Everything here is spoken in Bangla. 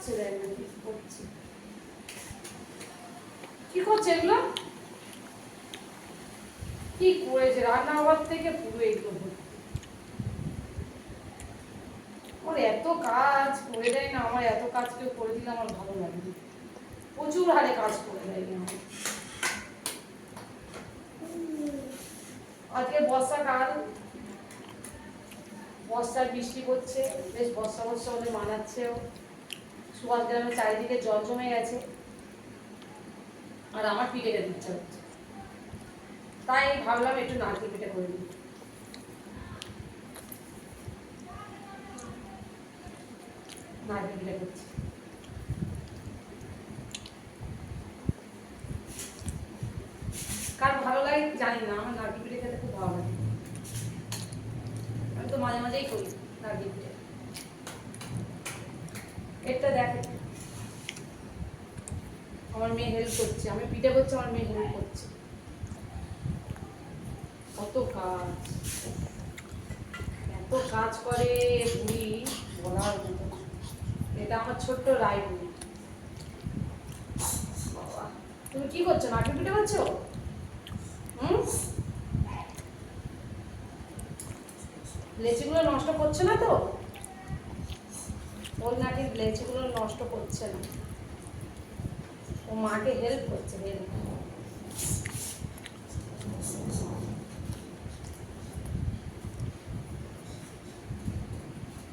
করছে দেখ না কি করছে, কি করছে এগুলো, কি করেছে রান্নাঘর থেকে পুরো এগুলো ওর এত কাজ করে দেয় না। আমার এত কাজ কেউ করে দিলে আমার ভালো লাগে, প্রচুর হারে কাজ করে দেয় না। আজকে বর্ষাকাল, বর্ষার বৃষ্টি পড়ছে, বেশ বর্ষা বর্ষা হলে মানাচ্ছেও। সুভাষ গ্রামের চারিদিকে জল জমে গেছে আর আমার পিঠে খেতে ইচ্ছা হচ্ছে, তাই ভাবলাম একটু নারকেল পিঠে করে দিই। নারকেল পিঠে করছি। কার ভালো লাগে জানি না, আমার নারকেল পিঠে খেতে খুব ভালো লাগে। আমি তো মাঝে মাঝেই করি নারকেল পিঠে। একটা দেখ, আমার মেয়ে হেল্প করছে, আমি পিঠে করছি, আমার মেয়ে হেল্প করছে। কত কাজ, এত কাজ করে বুড়ি বলার মতো। এটা আমার ছোট্ট রায় বুড়ি। বাবা তুমি কি করছো, নারকেল পিঠে করছো? লেচিগুলো নষ্ট করছে না তো? ওর নাকি লেচিগুলো নষ্ট করছে না, ও মাকে হেল্প করছে, হেল্প।